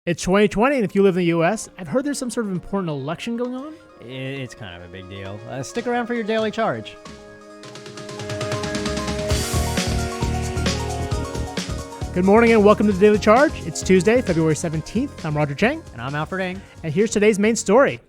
It's 2020, and if you live in the U.S., I've heard there's some sort of important election going on. It's kind of a big deal. Stick around for your daily charge. Good morning and welcome to the Daily Charge. It's Tuesday, February 17th. I'm Roger Cheng. And I'm Alfred Ng. And here's today's main story.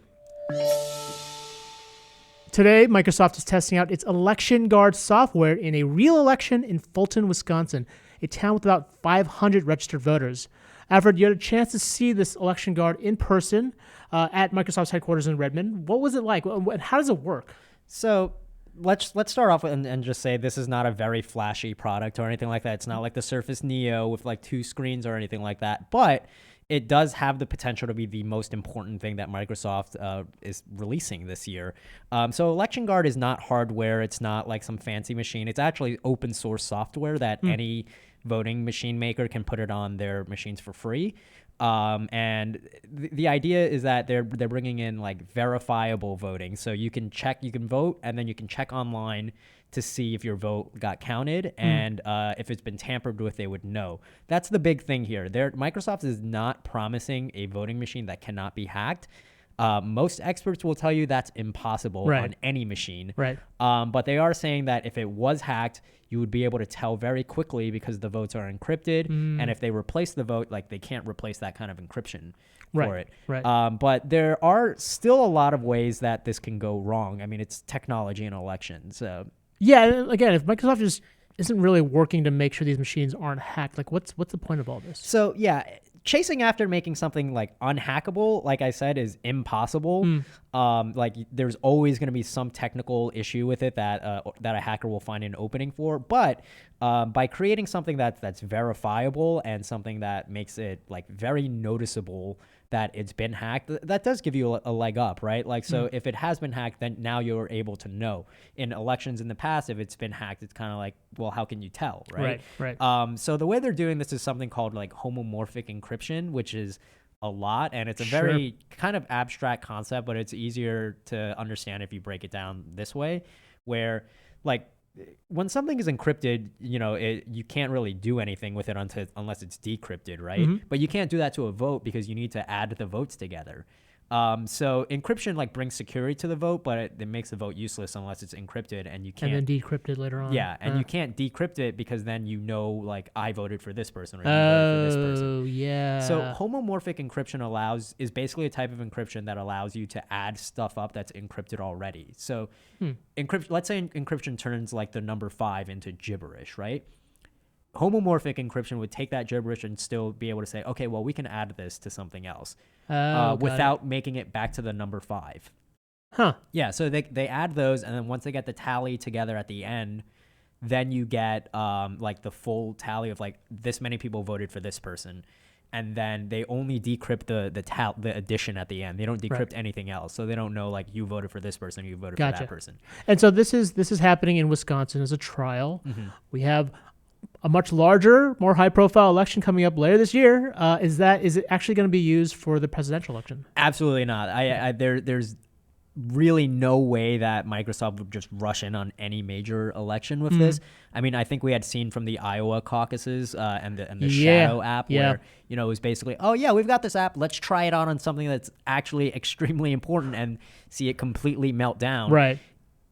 Today, Microsoft is testing out its ElectionGuard software in a real election in Fulton, Wisconsin, a town with about 500 registered voters. Alfred, you had a chance to see this ElectionGuard in person at Microsoft's headquarters in Redmond. What was it like? And how does it work? So let's start off and just say this is not a very flashy product or anything like that. It's not like the Surface Neo with like 2 screens or anything like that. But it does have the potential to be the most important thing that Microsoft is releasing this year. So ElectionGuard is not hardware. It's not like some fancy machine. It's actually open source software that any voting machine maker can put it on their machines for free. And the idea is that they're bringing in like verifiable voting. So you can vote, and then you can check online to see if your vote got counted, and if it's been tampered with, they would know. That's the big thing here. Microsoft is not promising a voting machine that cannot be hacked. Most experts will tell you that's impossible on any machine. Right. But they are saying that if it was hacked, you would be able to tell very quickly because the votes are encrypted. And if they replace the vote, like they can't replace that kind of encryption for it. Right. But there are still a lot of ways that this can go wrong. I mean, it's technology in elections. Yeah, again, if Microsoft just isn't really working to make sure these machines aren't hacked, like what's the point of all this? So yeah, chasing after making something like unhackable, like I said, is impossible. Like there's always going to be some technical issue with it that a hacker will find an opening for. But by creating something that's verifiable and something that makes it like very noticeable that it's been hacked, that does give you a leg up, right? Like, so if it has been hacked, then now you're able to know. In elections in the past, if it's been hacked, it's kind of like, well, how can you tell, right? Right. So the way they're doing this is something called like homomorphic encryption, which is a lot, and it's a very kind of abstract concept, but it's easier to understand if you break it down this way, where like when something is encrypted, you can't really do anything with it unless it's decrypted, right? But you can't do that to a vote because you need to add the votes together. So encryption like brings security to the vote, but it makes the vote useless unless it's encrypted, and you can't. And then decrypted later on. Yeah, and you can't decrypt it because then like I voted for this person or you voted for this person. Oh yeah. So homomorphic encryption is basically a type of encryption that allows you to add stuff up that's encrypted already. So let's say encryption turns like the number 5 into gibberish, right? Homomorphic encryption would take that gibberish and still be able to say, okay, well, we can add this to something else without making it back to the number 5. Huh. Yeah, so they add those, and then once they get the tally together at the end, then you get like the full tally of like this many people voted for this person. And then they only decrypt the addition at the end. They don't decrypt anything else. So they don't know like you voted for this person, you voted for that person. And so this is happening in Wisconsin as a trial. We have a much larger, more high-profile election coming up later this year. Is it actually going to be used for the presidential election? Absolutely not. There's really no way that Microsoft would just rush in on any major election with this. I mean, I think we had seen from the Iowa caucuses and the Shadow app where it was basically, oh yeah, we've got this app. Let's try it on something that's actually extremely important and see it completely melt down. Right.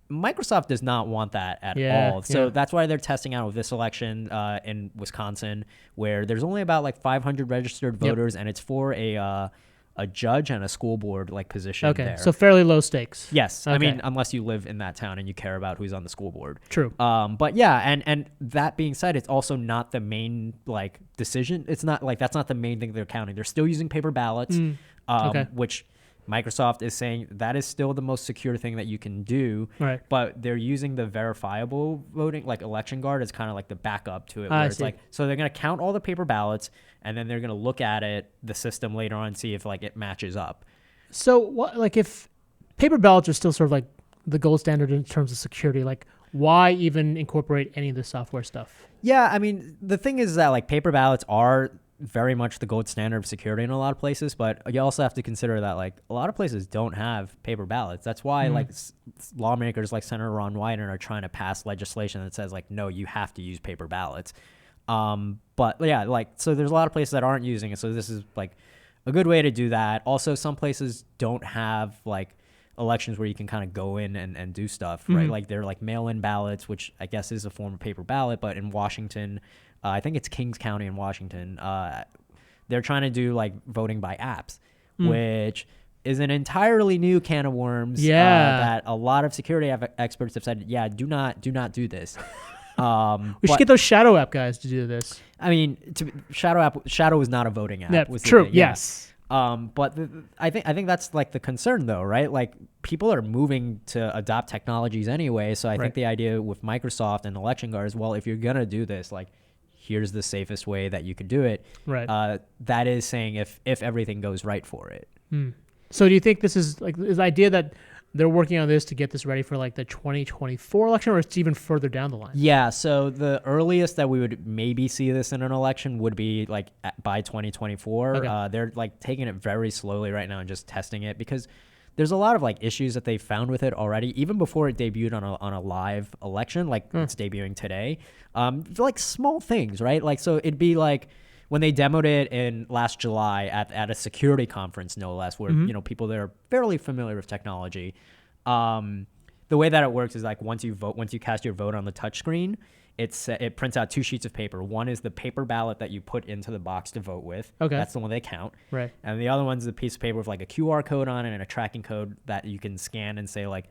Microsoft does not want that at all. So that's why they're testing out with this election in Wisconsin, where there's only about like 500 registered voters, and it's for a judge and a school board like position there. So fairly low stakes. Yes. I mean, unless you live in that town and you care about who's on the school board. True. But yeah, and that being said, it's also not the main like decision. It's not like that's not the main thing they're counting. They're still using paper ballots, which Microsoft is saying that is still the most secure thing that you can do, right? But they're using the verifiable voting, like ElectionGuard, as kind of like the backup to it. Where it's like, so they're going to count all the paper ballots, and then they're going to look at the system later on and see if like it matches up. So what, like if paper ballots are still sort of like the gold standard in terms of security, like why even incorporate any of the software stuff? Yeah, I mean, the thing is that like paper ballots are very much the gold standard of security in a lot of places, but you also have to consider that like a lot of places don't have paper ballots. That's why like lawmakers like Senator Ron Wyden are trying to pass legislation that says like, no, you have to use paper ballots. But yeah, like, so there's a lot of places that aren't using it. So this is like a good way to do that. Also, some places don't have like elections where you can kind of go in and do stuff, right? Like they're like mail-in ballots, which I guess is a form of paper ballot, but in Washington, I think it's Kings County in Washington, they're trying to do like voting by apps, which is an entirely new can of worms. That a lot of security experts have said, do not do this. We should get those Shadow app guys to do this. I mean, Shadow is not a voting app. Yeah, was the true. thing, Yes. But I think that's like the concern though, right? Like people are moving to adopt technologies anyway. So I think the idea with Microsoft and ElectionGuard is, well, if you're gonna do this, like here's the safest way that you can do it. Right. That is saying if everything goes right for it. So do you think this is like the idea that they're working on this to get this ready for like the 2024 election, or it's even further down the line? Yeah, so the earliest that we would maybe see this in an election would be like by 2024. Okay. They're like taking it very slowly right now and just testing it because there's a lot of like issues that they found with it already, even before it debuted on a live election, like it's debuting today. Like small things, right? Like, so it'd be like when they demoed it in last July at a security conference, no less, where you know people that are fairly familiar with technology. The way that it works is like once you cast your vote on the touchscreen, it prints out two sheets of paper. One is the paper ballot that you put into the box to vote with. Okay. That's the one they count. Right. And the other one's a piece of paper with like a QR code on it and a tracking code that you can scan and say like,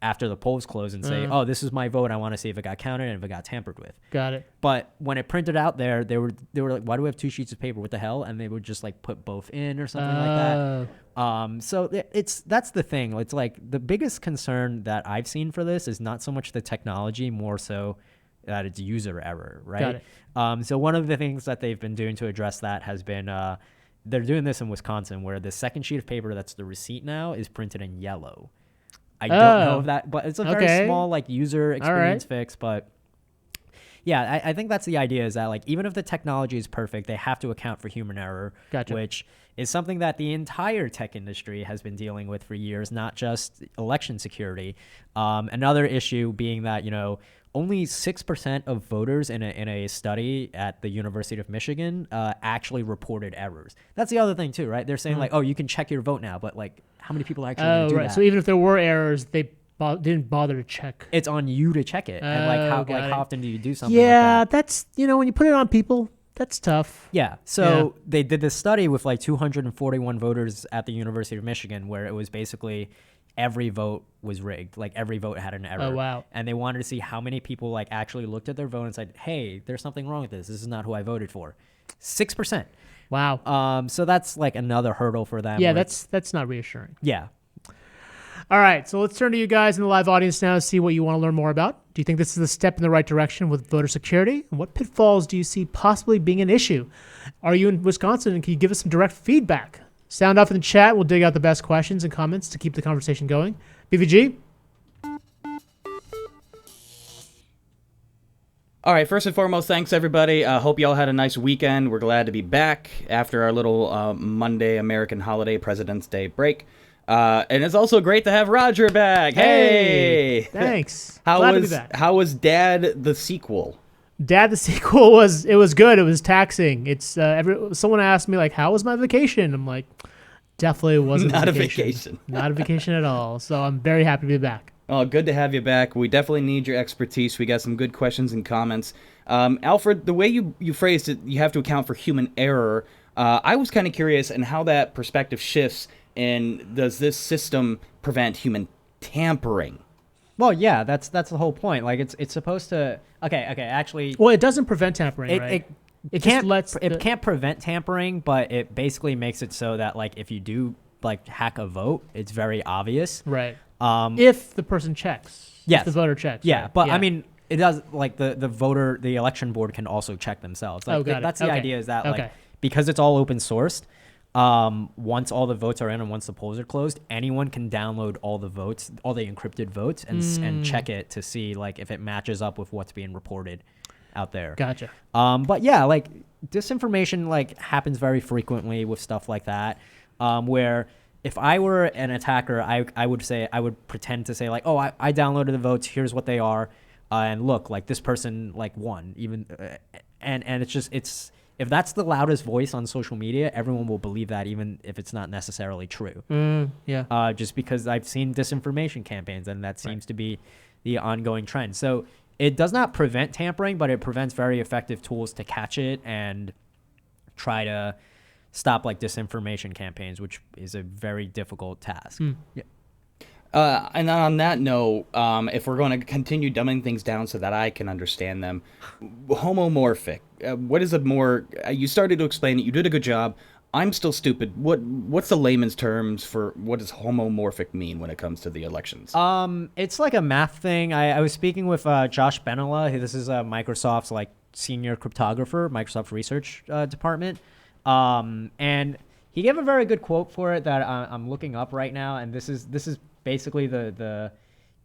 after the polls close and say, oh, this is my vote. I want to see if it got counted and if it got tampered with. Got it. But when it printed out there, they were like, why do we have two sheets of paper? What the hell? And they would just like put both in or something like that. So that's the thing. It's like the biggest concern that I've seen for this is not so much the technology, more so that it's user error, right? Got it. So one of the things that they've been doing to address that has been they're doing this in Wisconsin, where the second sheet of paper that's the receipt now is printed in yellow. I don't know if that, but it's a very small like user experience fix. But yeah, I think that's the idea, is that like even if the technology is perfect, they have to account for human error, which is something that the entire tech industry has been dealing with for years, not just election security. Another issue being that, you know, only 6% of voters in a study at the University of Michigan actually reported errors. That's the other thing too, right? They're saying like, oh, you can check your vote now, but like, how many people actually do that? So even if there were errors, they didn't bother to check. It's on you to check it. And like how often do you do something like that? Yeah, that's, you know, when you put it on people, that's tough. Yeah. So they did this study with like 241 voters at the University of Michigan, where it was basically every vote was rigged. Like every vote had an error. Oh, wow. And they wanted to see how many people like actually looked at their vote and said, hey, there's something wrong with this. This is not who I voted for. 6%. Wow. So that's like another hurdle for them. Yeah, that's not reassuring. Yeah. All right, so let's turn to you guys in the live audience now to see what you want to learn more about. Do you think this is a step in the right direction with voter security? And what pitfalls do you see possibly being an issue? Are you in Wisconsin, and can you give us some direct feedback? Sound off in the chat. We'll dig out the best questions and comments to keep the conversation going. BVG? All right, first and foremost, thanks, everybody. Hope you all had a nice weekend. We're glad to be back after our little Monday American holiday President's Day break. And it's also great to have Roger back. Hey! Thanks. Glad to be back. How was Dad the sequel? Dad the sequel was good. It was taxing. It's someone asked me like, how was my vacation? I'm like, definitely wasn't Not a vacation. Not a vacation at all. So I'm very happy to be back. Oh, good to have you back. We definitely need your expertise. We got some good questions and comments. Alfred, the way you phrased it, you have to account for human error. I was kind of curious in how that perspective shifts, and does this system prevent human tampering? Well, yeah, that's the whole point. Like it's supposed to. Okay. Actually, well, it doesn't prevent tampering, right? It can't prevent tampering, but it basically makes it so that like if you do like hack a vote, it's very obvious. Right. If the person checks. Yes. If the voter checks. Yeah, right? but I mean, it does like the election board can also check themselves. Like, that's the idea, is that like because it's all open sourced. Once all the votes are in and once the polls are closed, anyone can download all the votes, all the encrypted votes, and check it to see like if it matches up with what's being reported out there. Gotcha. But yeah, like disinformation like happens very frequently with stuff like that, where if I were an attacker, I would pretend to say like, oh, I downloaded the votes, here's what they are, and look, like this person like won, even, and it's if that's the loudest voice on social media, everyone will believe that, even if it's not necessarily true. Yeah. Just because I've seen disinformation campaigns, and that seems to be the ongoing trend. So it does not prevent tampering, but it prevents very effective tools to catch it and try to stop like disinformation campaigns, which is a very difficult task. Yeah. And on that note, if we're going to continue dumbing things down so that I can understand them, homomorphic. What is a more? You started to explain it. You did a good job. I'm still stupid. What's the layman's terms for what does homomorphic mean when it comes to the elections? It's like a math thing. I was speaking with Josh Benella. This is Microsoft's like senior cryptographer, Microsoft research department. And he gave a very good quote for it that I'm looking up right now. And this is basically the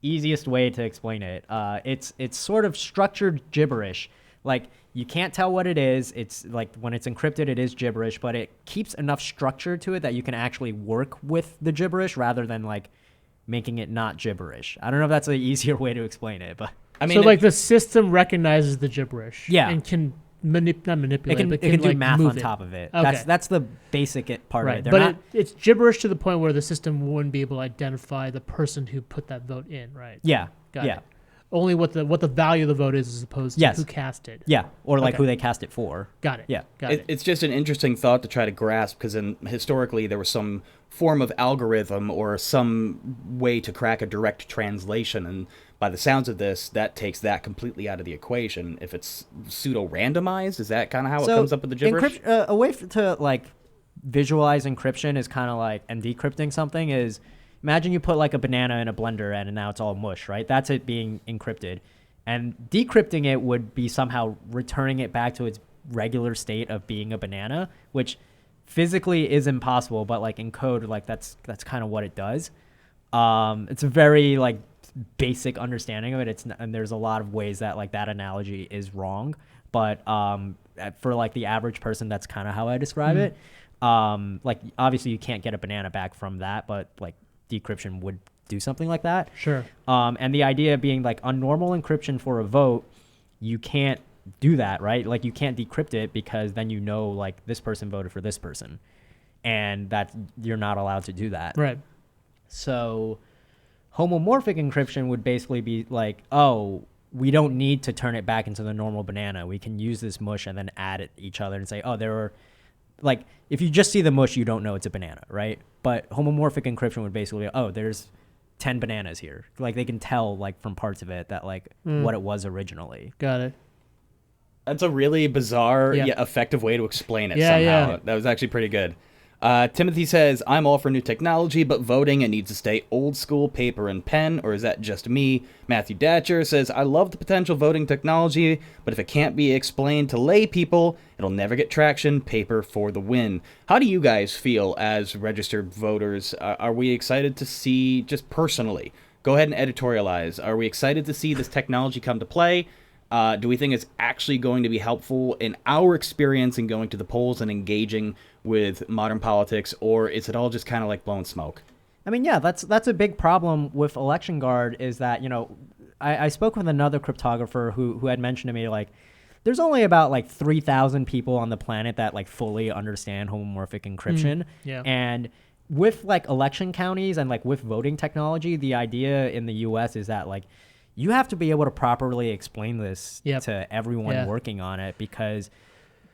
easiest way to explain it. It's sort of structured gibberish. Like, you can't tell what it is. It's like when it's encrypted, it is gibberish, but it keeps enough structure to it that you can actually work with the gibberish rather than like making it not gibberish. I don't know if that's an easier way to explain it, but I mean, so like the system recognizes the gibberish, Yeah. and can not manipulate, it but can do like math move on it. top of it. Okay. That's the basic part Right, of it. They're but not, it's gibberish to the point where the system wouldn't be able to identify the person who put that vote in, right? yeah, Got yeah, it. Only what the value of the vote is as opposed to Yes. who cast it. yeah, or like Okay. who they cast it for. Got it. Yeah. Got it. It's just an interesting thought to try to grasp because historically there was some form of algorithm or some way to crack a direct translation, and by the sounds of this, that takes that completely out of the equation. If it's pseudo-randomized, is that kind of how it comes up with the gibberish? A way to like visualize encryption is kind of like, and decrypting something is, imagine you put like a banana in a blender and now it's all mush, right? That's it being encrypted. And decrypting it would be somehow returning it back to its regular state of being a banana, which physically is impossible, but like in code, like that's kind of what it does. It's a very like basic understanding of it. And there's a lot of ways that like that analogy is wrong, but for like the average person, that's kind of how I describe it. Like obviously you can't get a banana back from that, but like decryption would do something like that. Sure. And the idea being like on normal encryption for a vote, you can't do that, right? Like you can't decrypt it because then you know like this person voted for this person, and that you're not allowed to do that. Right. So homomorphic encryption would basically be like, oh, we don't need to turn it back into the normal banana. We can use this mush and then add it each other and say, oh, there are, like, if you just see the mush, you don't know it's a banana, right? But homomorphic encryption would basically, oh, there's 10 bananas here. Like, they can tell, like, from parts of it that, like, what it was originally. Got it. That's a really bizarre Yeah. yet effective way to explain it Yeah, somehow. yeah. That was actually pretty good. Timothy says, I'm all for new technology, but voting, it needs to stay old school, paper and pen, or is that just me? Matthew Datcher says, I love the potential voting technology, but if it can't be explained to lay people, it'll never get traction, paper for the win. How do you guys feel as registered voters? Are we excited to see, just personally, go ahead and editorialize, are we excited to see this technology come to play? Do we think it's actually going to be helpful in our experience in going to the polls and engaging with modern politics, or is it all just kind of like blowing smoke? I mean, yeah, that's a big problem with ElectionGuard is that, you know, I spoke with another cryptographer who had mentioned to me, like, there's only about, like, 3,000 people on the planet that, like, fully understand homomorphic encryption. Yeah. And with, like, election counties and, like, with voting technology, the idea in the U.S. is that, like, you have to be able to properly explain this to everyone working on it, because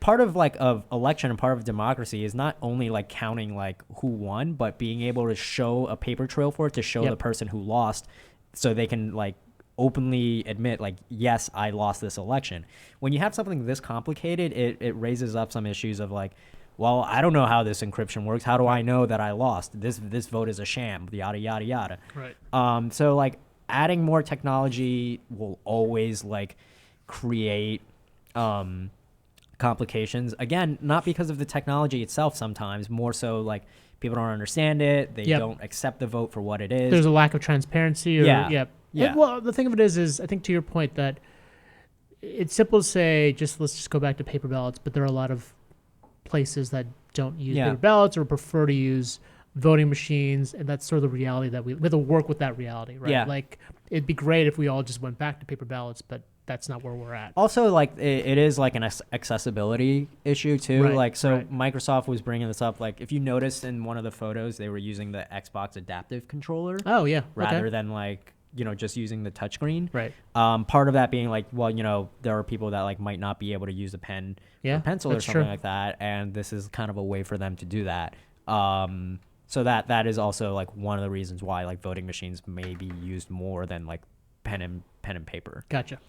part of like of election and part of democracy is not only like counting like who won, but being able to show a paper trail for it to show the person who lost, so they can like openly admit like, yes, I lost this election. When you have something this complicated, it raises up some issues of like, well, I don't know how this encryption works. How do I know that I lost? This vote is a sham, yada, yada, yada. Right. So like adding more technology will always like create complications. Again, not because of the technology itself sometimes, more so like people don't understand it. They don't accept the vote for what it is. There's a lack of transparency. Or, Yeah. And, well, the thing of it is I think to your point that it's simple to say, let's just go back to paper ballots, but there are a lot of places that don't use paper ballots or prefer to use voting machines, and that's sort of the reality that we have to work with that reality, right? Yeah. Like, it'd be great if we all just went back to paper ballots, but that's not where we're at. Also, like it is like an accessibility issue too. Right, Like so, right. Microsoft was bringing this up. Like if you noticed in one of the photos, they were using the Xbox adaptive controller Oh yeah, rather okay. than like just using the touchscreen. Right. Part of that being like, well, there are people that like might not be able to use a pen Yeah, or pencil or that's something true. like that, and this is kind of a way for them to do that. So that is also like one of the reasons why like voting machines may be used more than like pen and paper. Gotcha.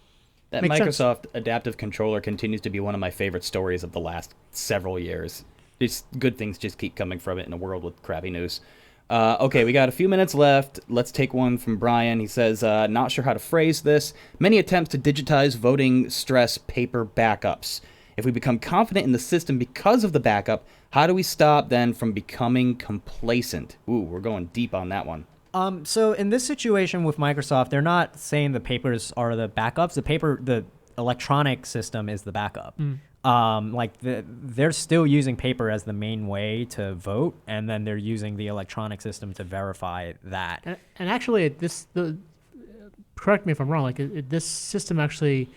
That Makes sense. Microsoft adaptive controller continues to be one of my favorite stories of the last several years. Just good things just keep coming from it in a world with crappy news. Okay, we got a few minutes left. Let's take one from Brian. He says, not sure how to phrase this. Many attempts to digitize voting stress paper backups. If we become confident in the system because of the backup, how do we stop then from becoming complacent? Ooh, we're going deep on that one. So in this situation with Microsoft, they're not saying the papers are the backups. The electronic system is the backup. They're still using paper as the main way to vote, and then they're using the electronic system to verify that. And actually, correct me if I'm wrong. Like this system actually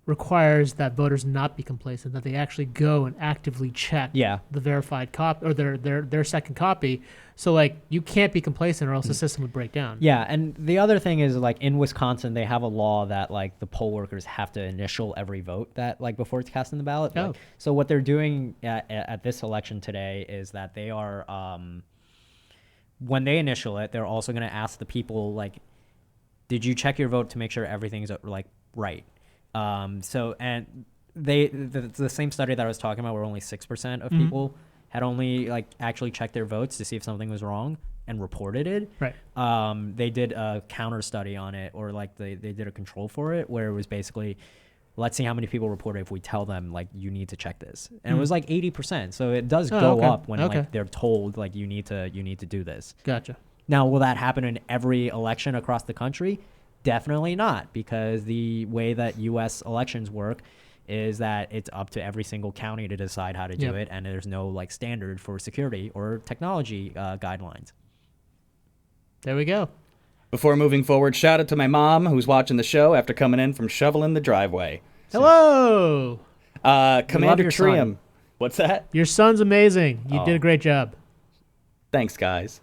requires that voters not be complacent, that they actually go and actively check Yeah. the verified copy or their second copy. So like you can't be complacent or else the system would break down. Yeah, and the other thing is like in Wisconsin, they have a law that like the poll workers have to initial every vote that like before it's cast in the ballot. Oh. Like, so what they're doing at this election today is that they are when they initial it, they're also going to ask the people like, did you check your vote to make sure everything's like right? And the same study that I was talking about where only 6% of people had only like actually checked their votes to see if something was wrong and reported it. Right. They did a counter study on it, or like they did a control for it where it was basically, let's see how many people reported if we tell them like you need to check this. And it was like 80%. So it does go okay. up when Okay. like they're told like you need to do this. Gotcha. Now, will that happen in every election across the country? Definitely not, because the way that U.S. elections work is that it's up to every single county to decide how to do Yep. it, and there's no like standard for security or technology guidelines. There we go. Before moving forward, shout out to my mom who's watching the show after coming in from shoveling the driveway. Hello. Commander your Trium. son. What's that? Your son's amazing. You did Oh. a great job. Thanks, guys.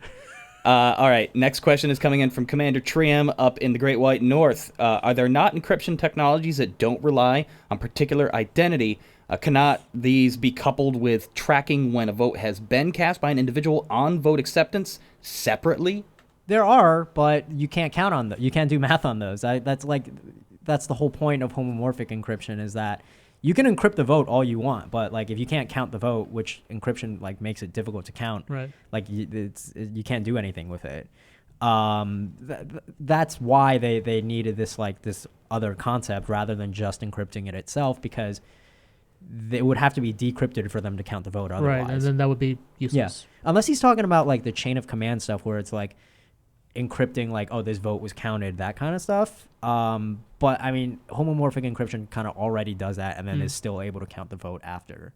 All right, next question is coming in from Commander Trium up in the Great White North. Are there not encryption technologies that don't rely on particular identity? Cannot these be coupled with tracking when a vote has been cast by an individual on vote acceptance separately? There are, but you can't count on you can't do math on those. That's the whole point of homomorphic encryption, is that you can encrypt the vote all you want, but like if you can't count the vote, which encryption like makes it difficult to count, Right. like you can't do anything with it. That's why they needed this other concept rather than just encrypting it itself, because it would have to be decrypted for them to count the vote otherwise. Right. And then that would be Yeah, useless. unless he's talking about like the chain of command stuff where it's like encrypting like, oh, this vote was counted, that kind of stuff. But I mean, homomorphic encryption kind of already does that and then is still able to count the vote after.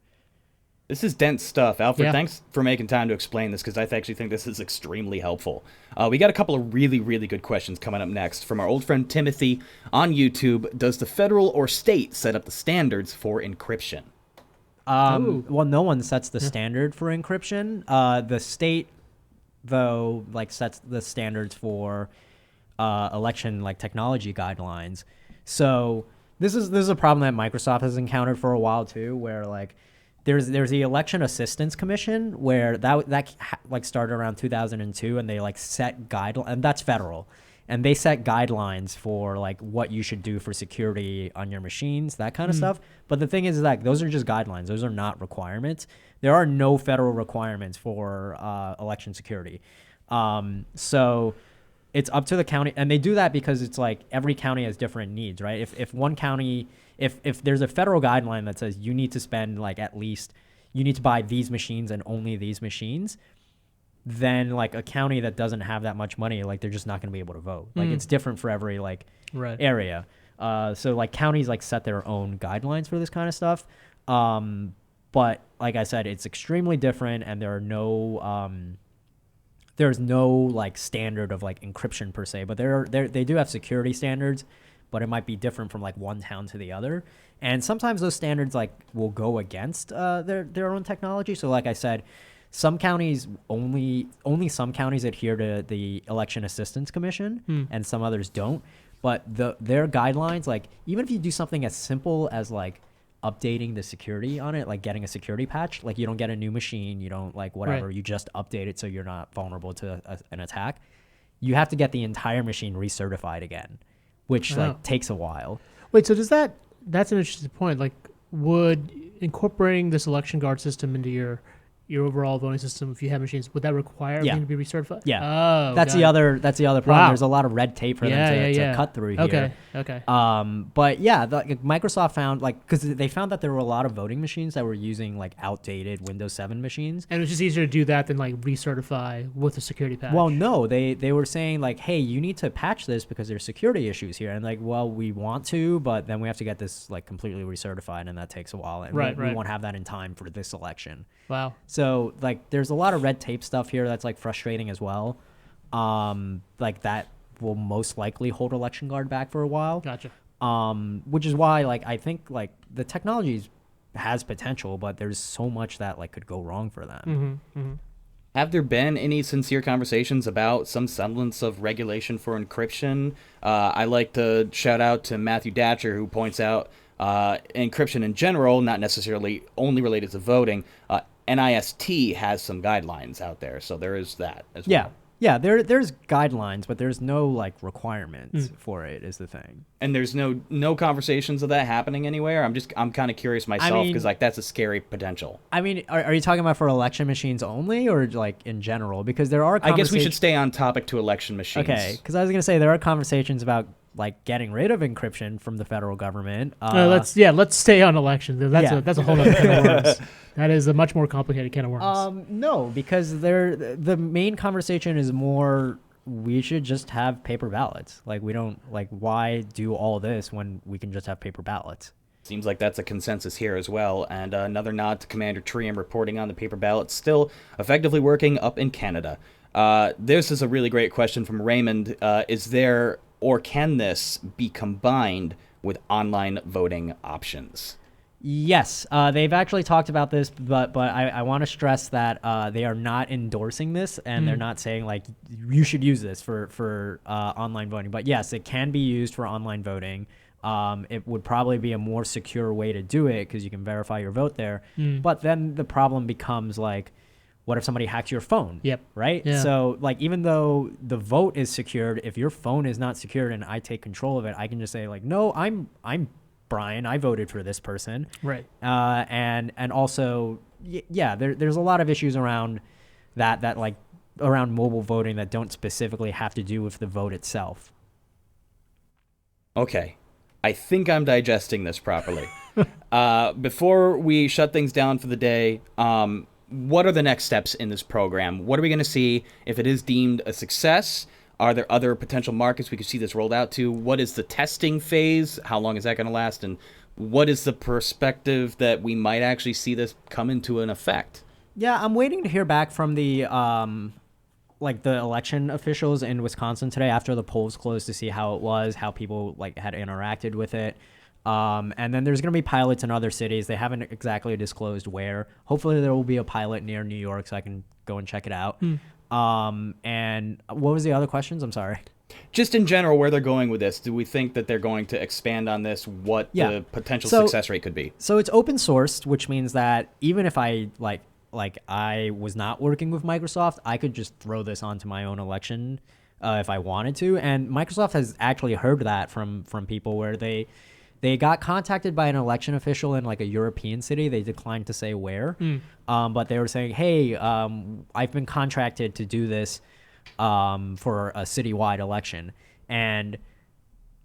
This is dense stuff. Alfred, Yeah. thanks for making time to explain this, because I actually think this is extremely helpful. We got a couple of really, really good questions coming up next from our old friend Timothy on YouTube. Does the federal or state set up the standards for encryption? Well, no one sets the standard for encryption. The state, though, like sets the standards for election like technology guidelines. So this is a problem that Microsoft has encountered for a while too, where like there's the Election Assistance Commission, where that started around 2002, and they like set guidelines, and that's federal, and they set guidelines for like what you should do for security on your machines, that kind of stuff. But the thing is that those are just guidelines; those are not requirements. There are no federal requirements for election security. So it's up to the county, and they do that because it's like every county has different needs, right? If one county, if there's a federal guideline that says you need to spend like at least, you need to buy these machines and only these machines, then like a county that doesn't have that much money, like they're just not going to be able to vote. Like it's different for every like Right. area. So like counties like set their own guidelines for this kind of stuff. But like I said, it's extremely different, and there are there's no like standard of like encryption per se, but they do have security standards, but it might be different from like one town to the other. And sometimes those standards like will go against their own technology. So like I said, some counties only some counties adhere to the Election Assistance Commission, and some others don't. But their guidelines, like even if you do something as simple as like updating the security on it, like getting a security patch, like you don't get a new machine, you don't like whatever, Right. you just update it so you're not vulnerable to an attack. You have to get the entire machine recertified again, which like takes a while. Wait, so that's an interesting point. Like, would incorporating this ElectionGuard system into your overall voting system, if you have machines, would that require everything to be recertified? Yeah. Oh, That's the other problem. Wow. There's a lot of red tape for them to cut through here. Okay. But yeah, Microsoft found because they found that there were a lot of voting machines that were using like outdated Windows 7 machines. And it was just easier to do that than like recertify with a security patch. Well, no, they were saying like, hey, you need to patch this because there's security issues here. And like, well, we want to, but then we have to get this like completely recertified, and that takes a while. And we won't have that in time for this election. Wow. So like there's a lot of red tape stuff here that's like frustrating as well. Like that will most likely hold ElectionGuard back for a while. Gotcha. Which is why like I think like the technology has potential, but there's so much that like could go wrong for them. Have there been any sincere conversations about some semblance of regulation for encryption? I like to shout out to Matthew Datcher, who points out encryption in general, not necessarily only related to voting. NIST has some guidelines out there, so there is that as well. Yeah, there's guidelines, but there's no like requirements for it is the thing. And there's no conversations of that happening anywhere. I'm kind of curious myself because like that's a scary potential. I mean, are you talking about for election machines only, or like in general? Because there are I guess we should stay on topic to election machines. Okay, because I was gonna say there are conversations about like getting rid of encryption from the federal government. Let's stay on elections. That's a whole other can of worms. That is a much more complicated can of worms. No, because the main conversation is more we should just have paper ballots. Like we don't like why do all this when we can just have paper ballots? Seems like that's a consensus here as well. And another nod to Commander Trium reporting on the paper ballots still effectively working up in Canada. This is a really great question from Raymond. Is there or can this be combined with online voting options? Yes, they've actually talked about this, but I want to stress that they are not endorsing this, and they're not saying like you should use this for online voting. But yes, it can be used for online voting. It would probably be a more secure way to do it because you can verify your vote there. But then the problem becomes like, what if somebody hacks your phone? Yep. Right? Yeah. So like even though the vote is secured, if your phone is not secured and I take control of it, I can just say like, no, I'm Brian, I voted for this person. Right. And also, there's a lot of issues around that like around mobile voting that don't specifically have to do with the vote itself. Okay. I think I'm digesting this properly. Before we shut things down for the day, what are the next steps in this program? What are we going to see if it is deemed a success? Are there other potential markets we could see this rolled out to? What is the testing phase? How long is that going to last? And what is the perspective that we might actually see this come into an effect? Yeah, I'm waiting to hear back from the like the election officials in Wisconsin today after the polls closed to see how it was, how people like had interacted with it. And then there's going to be pilots in other cities. They haven't exactly disclosed where. Hopefully there will be a pilot near New York so I can go and check it out. And what was the other questions? I'm sorry. Just in general, where they're going with this. Do we think that they're going to expand on this? What the potential success rate could be? So it's open sourced, which means that even if I like I was not working with Microsoft, I could just throw this onto my own election if I wanted to. And Microsoft has actually heard that from people where they got contacted by an election official in like a European city. They declined to say where, but they were saying, "Hey, I've been contracted to do this for a citywide election," and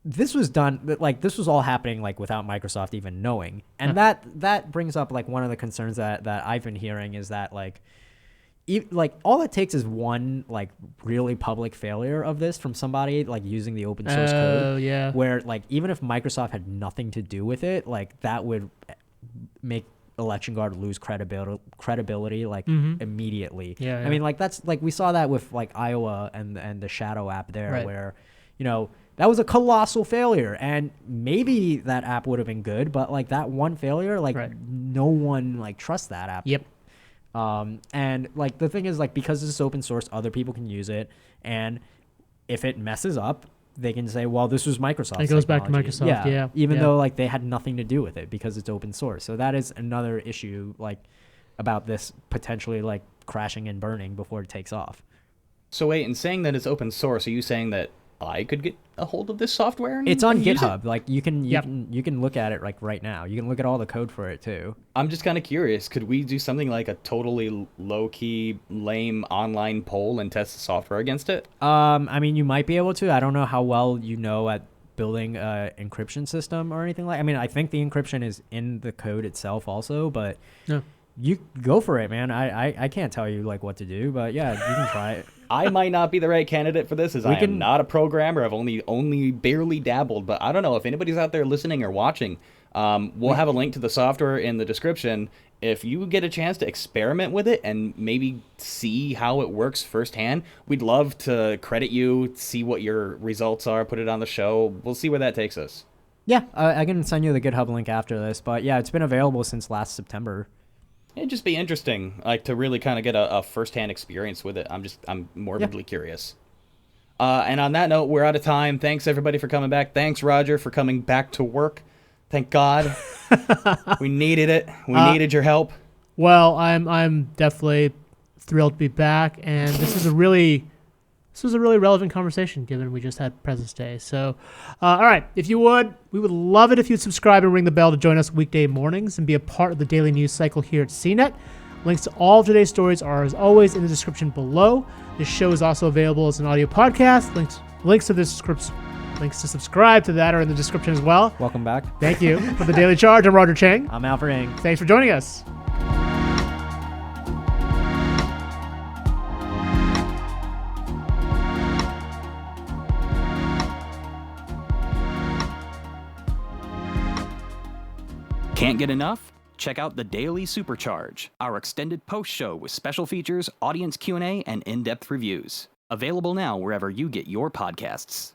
this was done. Like this was all happening like without Microsoft even knowing, and that brings up like one of the concerns that I've been hearing is that like all it takes is one like really public failure of this from somebody like using the open source code. Yeah. Where like even if Microsoft had nothing to do with it, like that would make ElectionGuard lose credibility like immediately. Yeah. I mean like that's like we saw that with like Iowa and the Shadow app there, right. where That was a colossal failure, and maybe that app would have been good, but like that one failure, like no one like trusts that app. Yep. And like the thing is, like, because this is open source, other people can use it, and if it messes up, they can say, well, this was Microsoft's It goes back to technology. Microsoft, yeah. Even though like they had nothing to do with it because it's open source. So that is another issue, like, about this potentially like crashing and burning before it takes off. So wait, in saying that it's open source, are you saying that I could get a hold of this software? It's on use GitHub. it? Like you can look at it like right now. You can look at all the code for it too. I'm just kind of curious. Could we do something like a totally low-key, lame online poll and test the software against it? I mean, you might be able to. I don't know how well you know at building a encryption system or anything like. I mean, I think the encryption is in the code itself also, but No. you go for it, man. I can't tell you like what to do, but yeah, you can try it. I might not be the right candidate for this, as I am not a programmer. I've only barely dabbled, but I don't know if anybody's out there listening or watching. We'll have a link to the software in the description. If you get a chance to experiment with it and maybe see how it works firsthand, we'd love to credit you, see what your results are, put it on the show. We'll see where that takes us. Yeah, I can send you the GitHub link after this, but yeah, it's been available since last September. It'd just be interesting, like, to really kind of get a firsthand experience with it. I'm morbidly curious. And on that note, we're out of time. Thanks, everybody, for coming back. Thanks, Roger, for coming back to work. Thank God. We needed it. We needed your help. Well, I'm definitely thrilled to be back, and this was a really relevant conversation given we just had President's Day. So, all right, if you would, we would love it if you'd subscribe and ring the bell to join us weekday mornings and be a part of the daily news cycle here at CNET. Links to all of today's stories are, as always, in the description below. This show is also available as an audio podcast. Links to subscribe to that are in the description as well. Welcome back. Thank you. For the Daily Charge, I'm Roger Chang. I'm Alfred Ng. Thanks for joining us. Can't get enough? Check out the Daily Supercharge, our extended post show with special features, audience Q&A, and in-depth reviews. Available now wherever you get your podcasts.